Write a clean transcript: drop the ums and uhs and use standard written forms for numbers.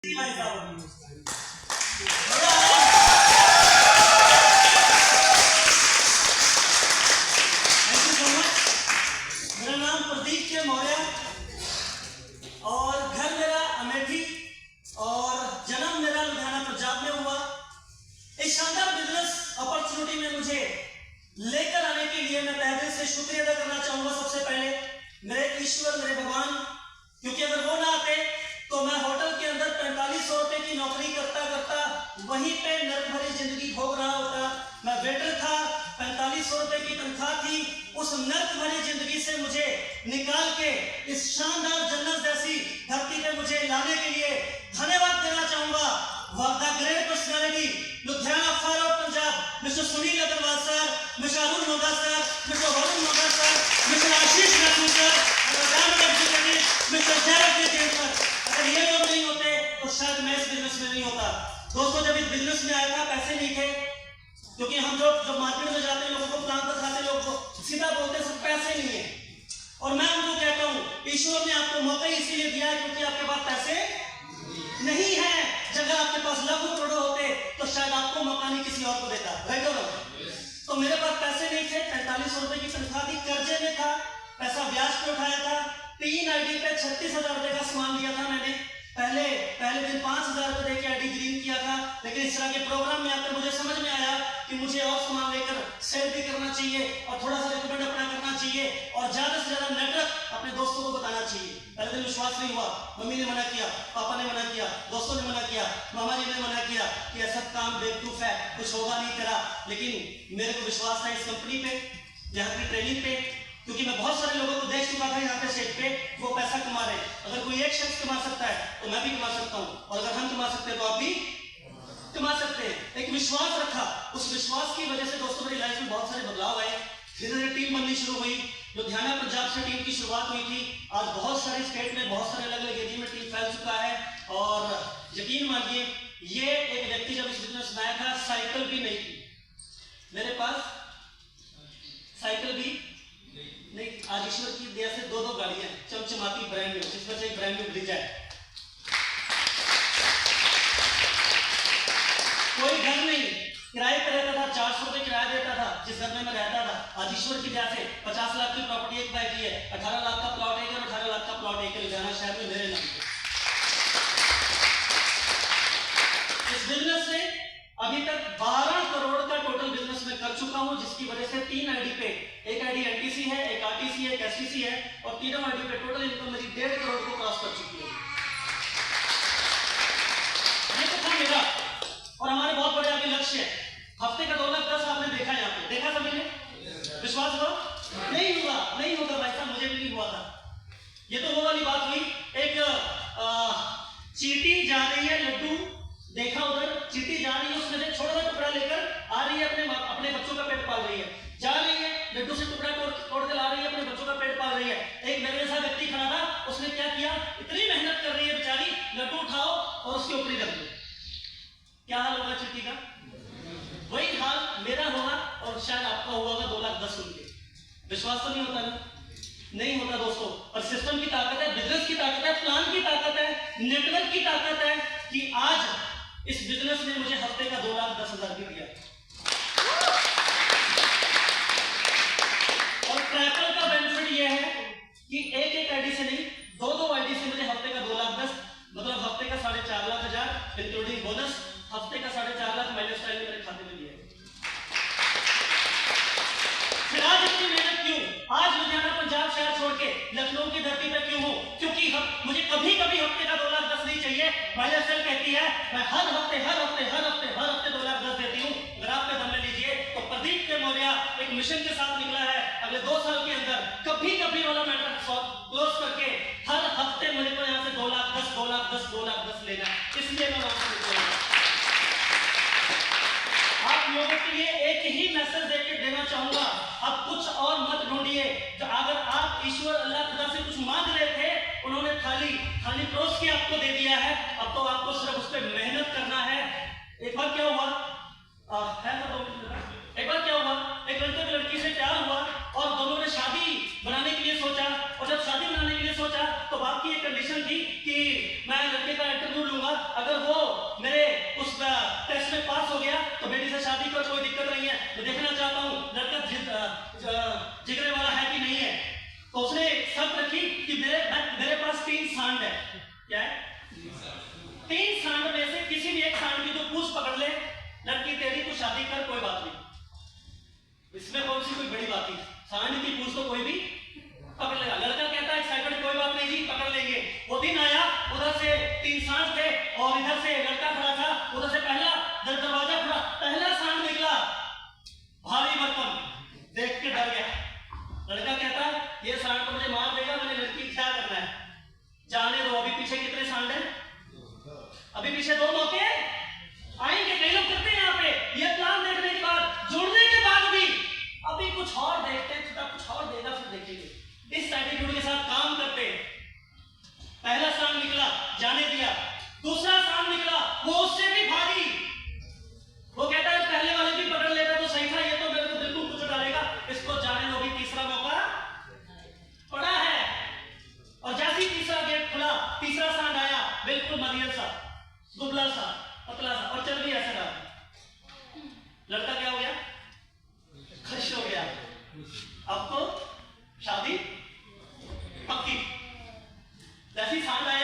भाई साहब मेरा नाम प्रदीप के मौर्य और घर मेरा अमेठी और जन्म मेरा लुधियाना पंजाब में हुआ। इस शानदार बिजनेस अपॉर्चुनिटी में मुझे लेकर आने के लिए मैं तहे दिल से शुक्रिया अदा करना चाहूंगा। सबसे पहले मेरे ईश्वर, मेरे भगवान, क्योंकि अगर वो ना आते तो मैं होटल के अंदर 4500 रुपए की नौकरी करता करता वहीं पे नर्क भरी जिंदगी भोग रहा होता। मैं वेटर था, 4500 रुपए की तनख्वाह थी। उस नर्क भरी जिंदगी से मुझे निकाल के इस शानदार जन्नत जैसी धरती पे मुझे लाने के लिए धन्यवाद देना चाहूंगा the great personality Ludhiana fire of Punjab, mister Sunil Agrawal sir, mister Arun Moga sir, mister Varun Moga sir, mister Ashish Rathore sir, mister Jairaj Jain sir. अगर ये लोग नहीं होते तो शायद मैं इस बिजनेस में नहीं होता। दोस्तों, जब इस बिजनेस में आया था पैसे नहीं थे, क्योंकि हम जब मार्केट में जाते हैं लोगों को प्लान कर खाते लोग को सीधा बोलते हैं सब पैसे नहीं है। और मैं उनको कहता हूँ ईश्वर ने आपको मौका इसीलिए दिया है क्योंकि आपके पास पैसे नहीं है। जगह आपके पास लाखों करोड़ों होते तो शायद आपको मौका नहीं किसी और को देता, राइट और रॉन्ग? तो मेरे पास पैसे नहीं थे, 4500 रुपए की तनख्वाह थी, कर्जे में था, पैसा ब्याज पे उठाया था। 3 आईडी पे 36,000 रुपए का सामान लिया था मैंने। पहले दिन 5,000 रुपए देके आईडी ग्रीन किया था, लेकिन इस तरह के प्रोग्राम में आकर मुझे समझ में आया कि मुझे और सामान लेकर सेल भी करना चाहिए और थोड़ा सा रिकमेंड अपना करना चाहिए और ज्यादा से ज्यादा नेटवर्क अपने दोस्तों को बताना चाहिए। पहले दिन विश्वास नहीं हुआ, मम्मी ने मना किया, पापा ने मना किया, दोस्तों ने मना किया, मामा जी ने मना किया कि ऐसा काम बेवकूफ है, कुछ होगा नहीं तेरा। लेकिन मेरे को विश्वास था इस कंपनी पे, यहाँ की ट्रेनिंग पे, क्योंकि मैं बहुत सारे लोगों को देख चुका था यहाँ पे सेट पे वो पैसा कमा रहे। अगर कोई एक शख्स कमा सकता है तो मैं भी कमा सकता हूँ, और अगर हम कमा सकते हैं तो आप भी कमा सकते हैं। एक विश्वास रखा, उस विश्वास की वजह से दोस्तों मेरी लाइफ में बहुत सारे बदलाव आए। धीरे-धीरे टीम बननी शुरू हुई। लुधियाना पंजाब से टीम की शुरुआत हुई थी। आज बहुत सारे स्टेट में बहुत सारे अलग अलग एरिया में टीम फैल चुका है। और यकीन मानिए ये एक व्यक्ति जब इस बिजनेस में आया था साइकिल भी नहीं थी मेरे पास, साइकिल भी नहीं। आज ईश्वर की दया से 2 गाड़ियां चमचमाती ब्रांड न्यू, जिसमें से एक ब्रांड न्यू ब्रिज है। कोई घर नहीं, किराए पे रहता था, 400 रुपए किराया देता था जिस घर में मैं रहता था। आज ईश्वर की दया से 50 लाख की प्रॉपर्टी एक बाय की है, 18 लाख का प्लॉट एक है, 18 लाख का प्लॉट एक लुधियाना शहर में मेरे नाम पे। इस बिजनेस से अभी तक 12 करोड़ का टोटल बिजनेस में कर चुका हूं, जिसकी वजह से 3 आईडी पे, एक आईडी एनटीसी है, एक आरटीसी है, एक एसटीसी है, और तीनों आईडी पे टोटल इनकम मेरी 1.5 करोड़ को क्रॉस कर चुकी है। ये तो था मेरा और हमारे बहुत बड़े आगे लक्ष्य है। हफ्ते का 2,10,000 आपने देखा यहाँ पे, देखा सभी ने? विश्वास हुआ? नहीं हुआ, नहीं होगा भाई साहब, मुझे भी नहीं हुआ था। ये तो वो वाली बात हुई, एक चींटी जा रही है, लड्डू देखा उधर, चींटी जा रही है, उसमें से छोटा सा टुकड़ा लेकर आ रही है, अपने बच्चों का पेट पाल रही है, जा रही है, लड्डू से टुकड़ा तोड़ के ला रही है, अपने बच्चों का पेट पाल रही है। एक मेरे जैसा व्यक्ति खड़ा था, उसने क्या किया, इतनी मेहनत कर रही है बेचारी, लड्डू उठाओ और उसके ऊपर ही रख दो। क्या हाल होगा चींटी का? वही हाल मेरा होगा और शायद आपका होगा 2,10,000 रुपए। विश्वास तो नहीं होता ना? नहीं होता दोस्तों। और सिस्टम की ताकत है, बिजनेस की ताकत है, प्लान की ताकत है, नेटवर्क की ताकत है कि आज इस बिजनेस ने मुझे हफ्ते का 2,10,000 भी दिया। और ट्रैपल का बेनिफिट यह है कि एक आईडी से नहीं, 2 आईडी से मुझे हफ्ते का 2,10,000, मतलब हफ्ते का 4,50,000 इंक्लूडिंग बोनस, हफ्ते का 4,50,000 माइनस स्टाइल मेरे खाते में दिया है। फिर आज इतनी मेहनत क्यों? आज लुधियाना पंजाब शहर छोड़ के लखनऊ की धरती पे क्यों हूं? क्योंकि मुझे कभी कभी हफ्ते का 2,10,000 नहीं चाहिए। माइनस स्टाइल कहती है मैं हर हफ्ते 2,10,000 देती हूं। अगर आप पे दम ले लीजिए तो प्रदीप के मौर्य एक मिशन के साथ निकला है अगले 2 साल के अंदर कभी वाला मैटर क्लोज करके हर हफ्ते मुझे को यहाँ से 2,10,000 लेना है। इसलिए मैं वहां से निकलूंगा। आप लोगों के लिए एक ही मैसेज देना चाहूंगा, अब कुछ और मत ढूंढिए। तो अगर आप ईश्वर अल्लाह खुदा से कुछ मांग रहे थे, उन्होंने थाली परोस के आपको दे दिया है। अब तो आपको सिर्फ उस पर मेहनत करना है। एक बार क्या हुआ, एक लड़के की लड़की से प्यार हुआ और दोनों ने शादी बनाने के लिए सोचा, और जब शादी बनाने के लिए सोचा तो बाप की एक कंडीशन थी कि मैं लड़के का इंटरव्यू लूंगा, अगर अगर वो मेरे उस टेस्ट में पास हो गया तो बेटी से शादी कर, कोई दिक्कत नहीं है। मैं देखना चाहता हूँ लड़का जिगरे वाला है कि नहीं है। तो उसने शर्त रखी कि मेरे पास 3 सांड है। क्या है? 3 सांड में से किसी भी एक सांड की तो पूछ पकड़ ले, लड़की तेरी, तू शादी कर, कोई बात नहीं। इसमें कौन सी कोई बड़ी बात नहीं, सांड की पूछ तो कोई भी पकड़ लेगा। लड़का कहता है एक्साइटेड, कोई बात नहीं जी, पकड़ लेंगे। वो दिन आया, उधर से 3 सांड थे और इधर से लड़का खड़ा था। उधर से पहला दरवाजा खुला, पहला सांड निकला, भारी भरकम, देख के डर गया। लड़का कहता है ये सांड तो मुझे मार देगा, मैंने लड़की क्या करना है, जाने दो। अभी पीछे कितने सांड हैं? अभी पीछे 2 मौके आएंगे। कई लोग करते हैं यहाँ पे, ये प्लान देखने के बाद, जुड़ने के बाद भी अभी कुछ और देखते हैं, खुदा कुछ और देगा फिर देखेंगे। इस एटीट्यूड के साथ काम करते हैं। पहला सांड निकला, जाने दिया। दूसरा सांड निकला, वो उससे भी भारी। वो कहता है पहले वाले भी पकड़ लेता तो सही था, ये तो मेरे को बिल्कुल कुछ डालेगा, इसको जाने दो। भी तीसरा मौका पड़ा है और जैसे ही तीसरा गेट खुला, तीसरा सांड आया, बिल्कुल मरियल सा, दुबला सा, पतला सा और चर्बी ऐसा डाल। लड़का क्या हो गया? खुश हो गया, अब तो शादी पक्की। जैसी सांड आया